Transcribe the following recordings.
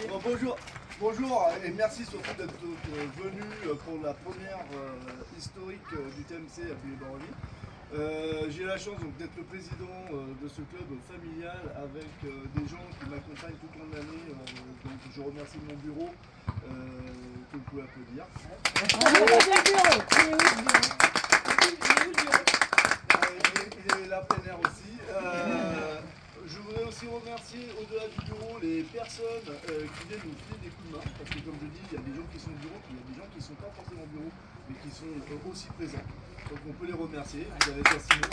Bon, bonjour et merci surtout d'être venu pour la première historique du TMC à Buis-les-Baronnies. J'ai la chance d'être le président de ce club familial avec des gens qui m'accompagnent tout au long de l'année. Donc je remercie mon bureau que vous pouvez applaudir. Il est là plein air aussi. Je voudrais aussi remercier au-delà du bureau les personnes qui viennent nous filer des coups de main, parce que comme je dis, il y a des gens qui sont au bureau, puis il y a des gens qui ne sont pas forcément au bureau, mais qui sont aussi présents. Donc on peut les remercier. Vous avez fasciné.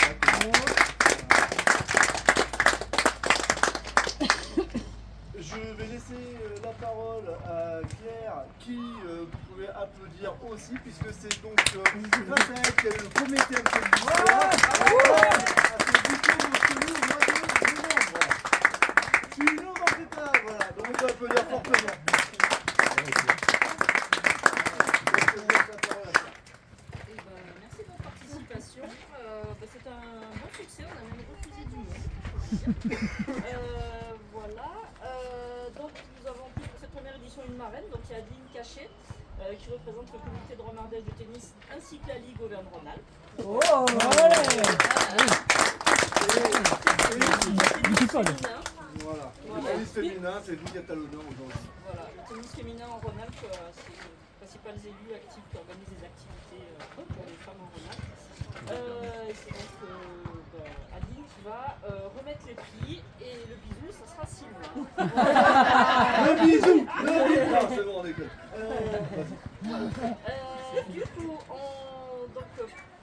Je vais laisser la parole à Claire, qui vous pouvez applaudir aussi, puisque c'est donc grâce à elle qu'elle est le premier TMC de l'histoire. Voilà, donc on peut applaudir fortement. Merci de votre participation. C'est un bon succès, on a même refusé du monde. Voilà. Donc nous avons pris pour cette première édition une marraine, donc il y a Adeline Cachet qui représente le comité de Romardel du tennis ainsi que la Ligue Auvergne-Rhône-Alpes. Voilà, le tennis féminin, c'est vous qui êtes à l'honneur aujourd'hui. Voilà, le tennis féminin en Rhône-Alpes, c'est les principaux élus actifs qui organisent des activités pour les femmes en Rhône-Alpes. C'est donc Adeline qui va remettre les prix et le bisou, ça sera Sylvain. Le bisou. Non, c'est bon, on déconne. Du coup,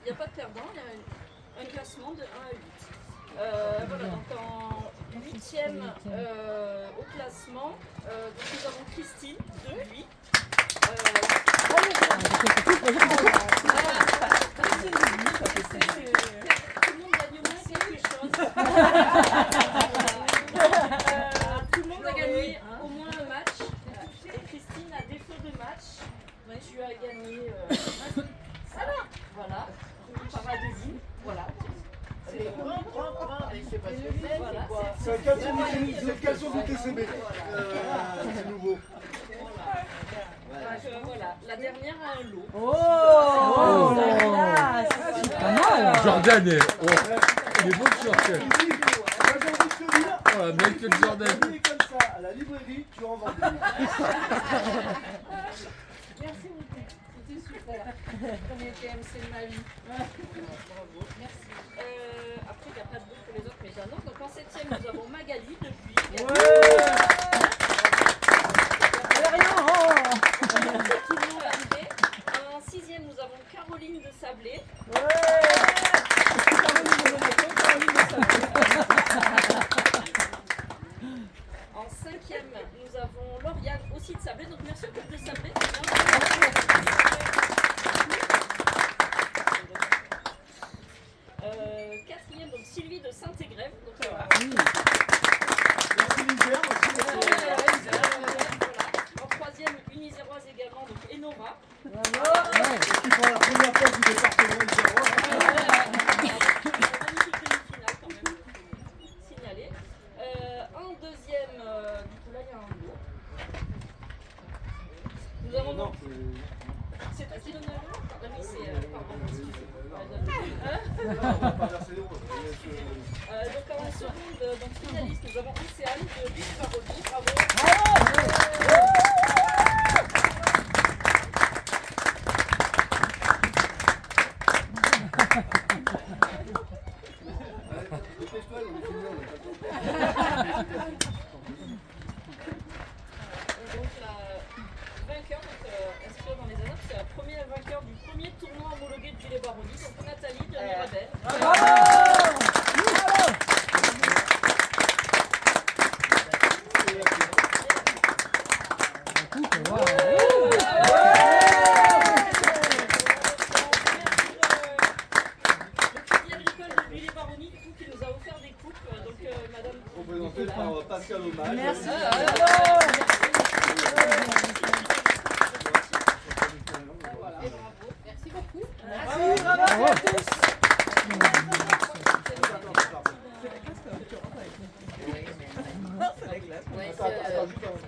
il n'y a pas de perdant, il y a un classement de 1 à 8. Voilà, donc en 8e au classement, donc nous avons Christine de 8. Tout le monde gagne au moins quelque chose. Tout le monde a gagné au moins un match. Et Christine, à défaut de match, tu as gagné voilà, par Adeline. Voilà. C'est un caleçon du TCB. C'est nouveau. Voilà, la dernière a un lot. Oh, c'est pas mal. Jordan, il est beau le short. Voilà, Michael Jordan. Il est comme ça, à la librairie, tu en vends des livres. Merci beaucoup, c'était super. Premier TMC de ma vie. Bravo. Merci. Après, il n'y a pas de bout pour les autres, mais j'annonce. Donc en 7e, nous avons Magali depuis. Toujours arrivé. En 6e, nous avons Caroline de Sablé. En 5e, nous avons Lauriane aussi de Sablé. Donc merci au groupe de Sablé. 4e, donc Sylvie de Saint-Égrève. Donc, en 3e, une Iséroise également, donc Enora. Qui prend la première place du département isérois. Magnifique demi-finale quand même, signalé. En 2e, du coup là il y a un lot. Nous avons donc... C'est toi qui donne le lot? Oui, c'est... Pardon, excusez-moi. On va pas verser les euros. Donc en seconde, donc finaliste, nous avons Océane de Buis-les-Baronnies. Bravo. Dépêche-toi, on est fini, on est pas Donc la vainqueur, inscrire dans les annales, c'est la première vainqueur du premier tournoi homologué de Buis-les-Baronnies, donc Nathalie de Mirabel. Qui nous a offert des coupes, donc madame. représenté par Pascal Hommage. Merci. Voilà, bravo. Merci beaucoup. Bravo à tous. C'est Ouais, Attends, juste avant.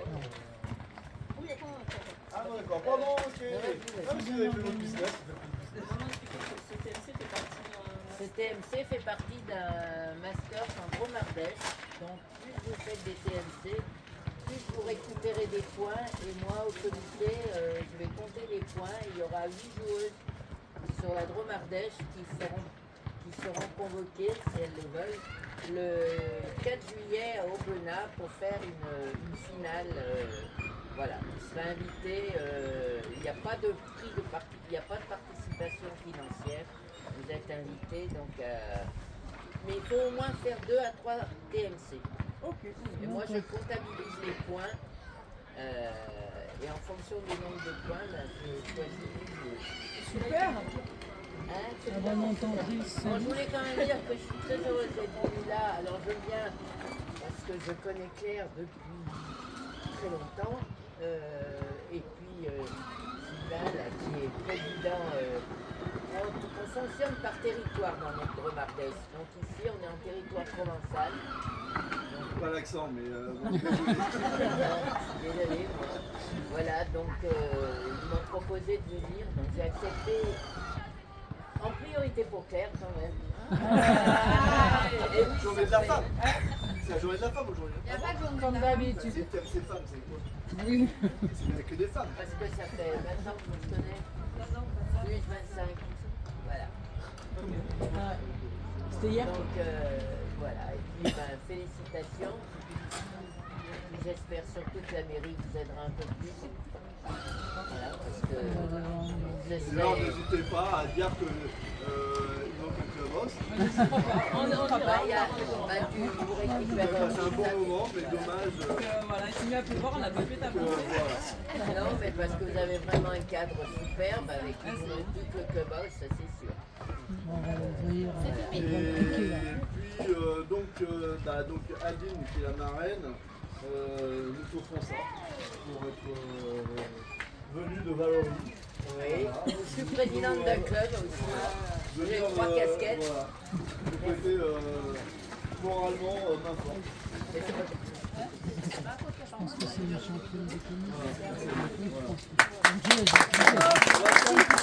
Oui, attends. Ah non, d'accord, pardon, ok. Ah, mais si vous avez fait votre business. Maman expliquait que ce TMC fait partie d'un... Ce TMC fait partie d'un master en Dromardèche. Donc plus vous faites des TMC, plus vous récupérez des points. Et moi au comité, je vais compter les points. Il y aura 8 joueuses sur la Dromardèche qui seront convoquées, si elles le veulent, le 4 juillet à Aubenas pour faire une finale. Voilà, il sera invité. Il n'y a pas de prix de il n'y a pas de participation financière. Vous êtes invité, donc. Mais il faut au moins faire 2 à 3 TMC. Et moi, je comptabilise les points. Et en fonction du nombre de points, ben, je choisis les joueurs. Super. Hein, c'est La bien. bonne entendrice. Bon, je voulais quand même dire que je suis très heureuse d'être venue là. Alors je viens parce que je connais Claire depuis très longtemps. Et puis Sylvain, là, qui est président. On fonctionne par territoire dans notre Dromardèche. Donc ici, on est en territoire provençal. Pas l'accent, mais. Désolée, moi. Voilà, donc ils m'ont proposé de venir. Donc j'ai accepté. En priorité pour Claire quand même. Et oui, Journée de la femme. C'est la journée de la femme aujourd'hui. Il n'y a pas de journée Comme de la femme. d'habitude. C'est le thème, c'est femmes, c'est quoi? Oui. C'est que des femmes. parce que ça fait 20 ans qu'on se connaît. Plus 25. Voilà. C'était hier. Donc voilà. Et puis ben, félicitations. J'espère surtout que la mairie vous aidera un peu plus. Voilà, parce que je Sinon, serai. n'hésitez pas à dire que ils ont fait le boss. Bah, il y a- bah, tu vous Vous avez récupères passé un bon moment, mais dommage Voilà, il s'est mis à pleuvoir, on a pas fait ta que voilà. Non, mais parce que vous avez vraiment un cadre superbe avec une double clubhouse, ça c'est sûr. On va l'ouvrir. Et puis donc Adine qui est la marraine, nous t'offrons ça pour être venue de Valorie. Oui, je suis présidente d'un club aussi. J'ai 3 casquettes. Voilà. Le côté moralement main forte. Je pense que c'est le champion des communes. Voilà. Merci.